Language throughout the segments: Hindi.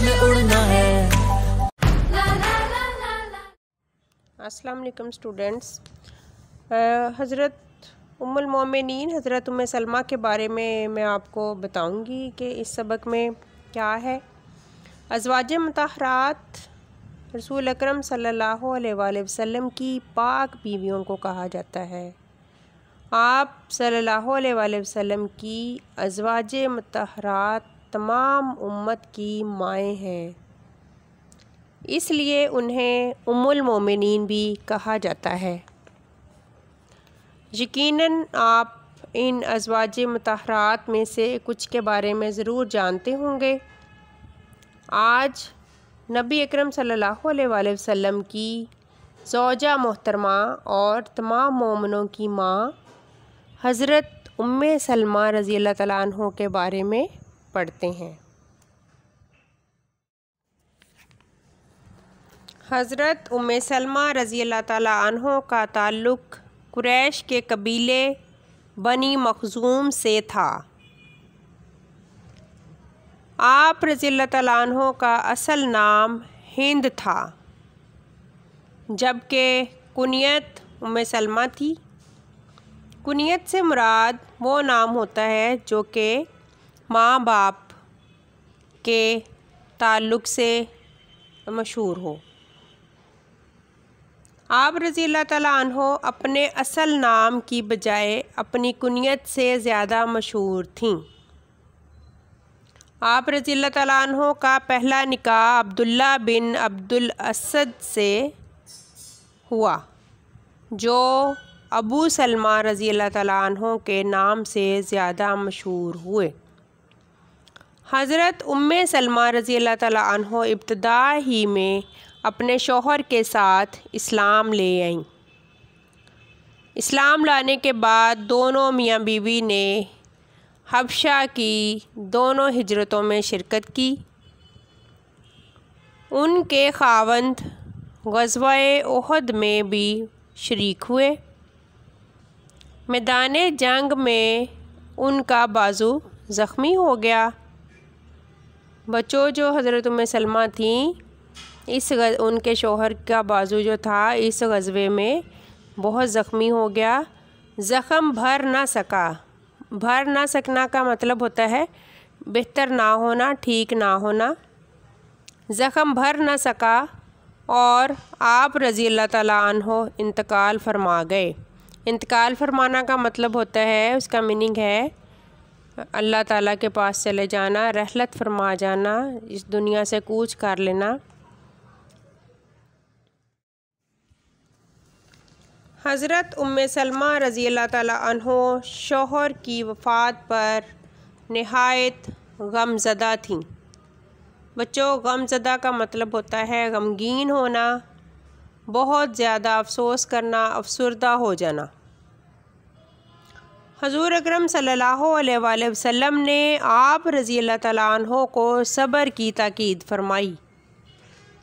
हमें उड़ना है। अस्सलाम वालेकुम स्टूडेंट्स। हज़रत उम्मुल मोमिनीन हज़रत उम्मे सलमा के बारे में मैं आपको बताऊंगी कि इस सबक में क्या है। अज़वाज मुतहरात रसूल अकरम सल्लल्लाहु अलैहि वसल्लम की पाक बीवियों को कहा जाता है। आप सल्लल्लाहु अलैहि वसल्लम की अज़वाज मुतहरात तमाम उम्मत की माएँ हैं, इसलिए उन्हें उम्मुल मोमिनीन भी कहा जाता है। यकीनन आप इन अज़वाज मुतहरात में से कुछ के बारे में ज़रूर जानते होंगे। आज नबी अकरम सल्लल्लाहु अलैहि वसल्लम की ज़ौजा मोहतरमा और तमाम मोमिनों की माँ हज़रत उम्मे सलमा रज़ी अल्लाह तआला अन्हा के बारे में पढ़ते हैं। हज़रत उम्मे सलमा रज़ी अल्लाह तआला अन्हा का ताल्लुक़ कुरैश के कबीले बनी मखज़ूम से था। आप रज़ी अल्लाह तआला अन्हा का असल नाम हिंद था, जबकि कुनियत उम्मे सलमा थी। कुनियत से मुराद वो नाम होता है जो कि माँ बाप के ताल्लुक़ से मशहूर हो। आप रज़ी अल्लाह तआला अन्हा अपने असल नाम की बजाय अपनी कुनियत से ज़्यादा मशहूर थीं। आप रज़ी अल्लाह तआला अन्हा का पहला निकाह अब्दुल्ला बिन अब्दुल असद से हुआ, जो अबू सलमा रज़ी अल्लाह तआला अन्हा के नाम से ज़्यादा मशहूर हुए। हज़रत उम्मे सलमा रज़ी अल्लाह तआला अन्हा इब्तिदा ही में अपने शौहर के साथ इस्लाम ले आईं। इस्लाम लाने के बाद दोनों मियाँ बीवी ने हबशा की दोनों हिजरतों में शिरकत की। उनके खावंद ग़ज़वा-ए उहद में भी शरीक हुए। मैदान जंग में उनका बाजू ज़ख्मी हो गया। बच्चों, जो हज़रत उम्मे सलमा थीं, उनके शौहर का बाजू जो था इस ग़ज़वे में बहुत ज़ख्मी हो गया। ज़ख़म भर ना सका। भर ना सकना का मतलब होता है बेहतर ना होना, ठीक ना होना। ज़ख़म भर ना सका और आप रज़ी अल्लाह तआला अन्हा इंतकाल फरमा गए। इंतकाल फरमाना का मतलब होता है, उसका मीनिंग है अल्लाह ताला के पास चले जाना, रहलत फरमा जाना, इस दुनिया से कूच कर लेना। हज़रत उम्मे सलमा रज़ी अल्लाह तआला अन्हा शौहर की वफ़ात पर निहायत गमज़दा थीं। बच्चों, गमज़दा का मतलब होता है गमगीन होना, बहुत ज़्यादा अफ़सोस करना, अफसुर्दा हो जाना। हज़ूर अकरम सल्लल्लाहु अलैहि वसल्लम ने आप रज़ी अल्लाह तआला अन्हा को सब्र की ताकीद फरमाई।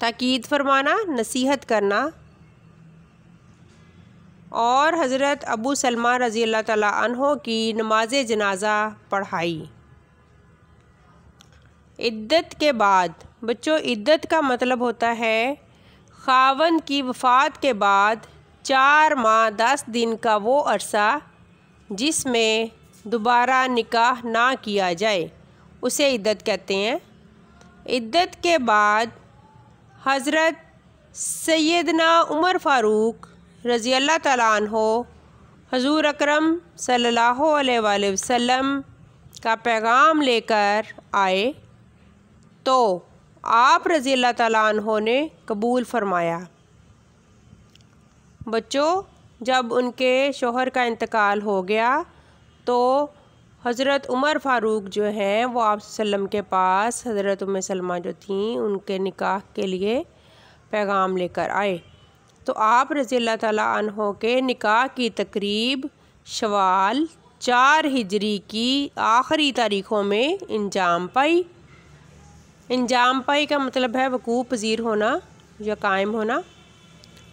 ताकीद फरमाना, नसीहत करना। और हज़रत अबू सलमा रज़ी अल्लाह तआला अन्हा की नमाज जनाज़ा पढ़ाई। इद्दत के बाद, बच्चों, इद्दत का मतलब होता है खावंद की वफ़ात के बाद 4 माह 10 दिन का वो अरसा जिसमें दोबारा निकाह ना किया जाए, उसे इद्दत कहते हैं। इद्दत के बाद हज़रत सैयदना उमर फ़ारूक रज़ी अल्लाह तआला अन्हो हज़ूर अकरम सल्लल्लाहु अलैहि वसल्लम का पैगाम लेकर आए, तो आप रज़ी अल्लाह तआला अन्हो ने कबूल फरमाया। बच्चों, जब उनके शौहर का इंतकाल हो गया तो हज़रत उमर फ़ारूक जो हैं वो आप सल्लम के पास हज़रत उम्मे सलमा जो थीं उनके निकाह के लिए पैगाम लेकर आए। तो आप रज़ी अल्लाह तआला अन्हो के निकाह की तकरीब शवाल 4 हिजरी की आखिरी तारीख़ों में इंजाम पाई। इंजाम पाई का मतलब है वक़ूफ़ पज़ीर होना या कायम होना।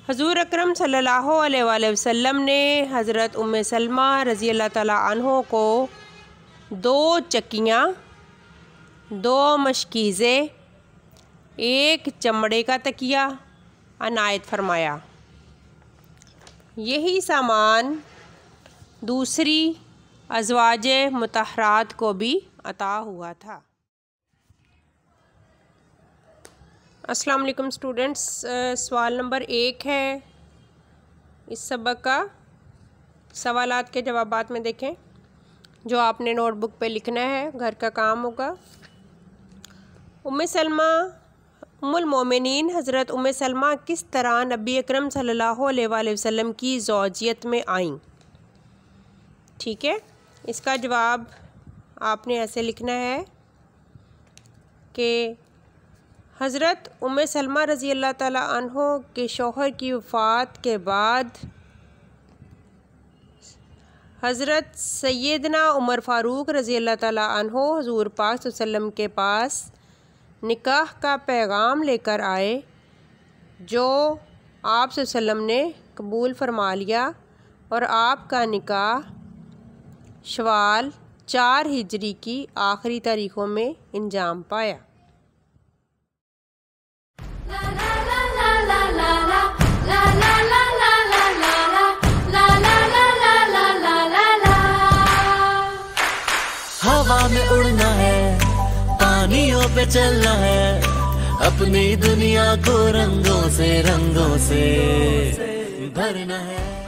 हज़ूर अकरम सल्लल्लाहु अलैहि वसल्लम ने हज़रत उम्मे सलमा रज़ी अल्लाह तआला अन्हो को 2 चक्कियाँ, 2 मशकीज़े, एक चमड़े का तकिया अनायत फरमाया। यही सामान दूसरी अज़वाजे मुतहरात को भी अता हुआ था। अस्सलाम वालेकुम स्टूडेंट्स, सवाल नंबर 1 है इस सबक का। सवालात के जवाबात में देखें जो आपने नोटबुक पे लिखना है, घर का काम होगा। उम्मुल मोमिनीन हज़रत उम्मे सलमा किस तरह नबी अकरम सल्लल्लाहु अलैहि वसल्लम की ज़ौजियत में आईं? ठीक है, इसका जवाब आपने ऐसे लिखना है कि हज़रत उम्मे सलमा रज़ी अल्लाह ताला अन्हो के शौहर की वफ़ात के बाद हज़रत सैयदना उमर फ़ारूक रज़ी अल्लाह ताला अन्हो हुज़ूर पाक सल्लल्लाहु अलैहि वसल्लम के पास निकाह का पैगाम लेकर आए, जो आप सल्लल्लाहु अलैहि वसल्लम ने कबूल फरमा लिया और आपका निकाह शवाल 4 हिजरी की आखिरी तारीख़ों में इंजाम पाया। हवा में उड़ना है, पानियों पे चलना है, अपनी दुनिया को रंगों से भरना है।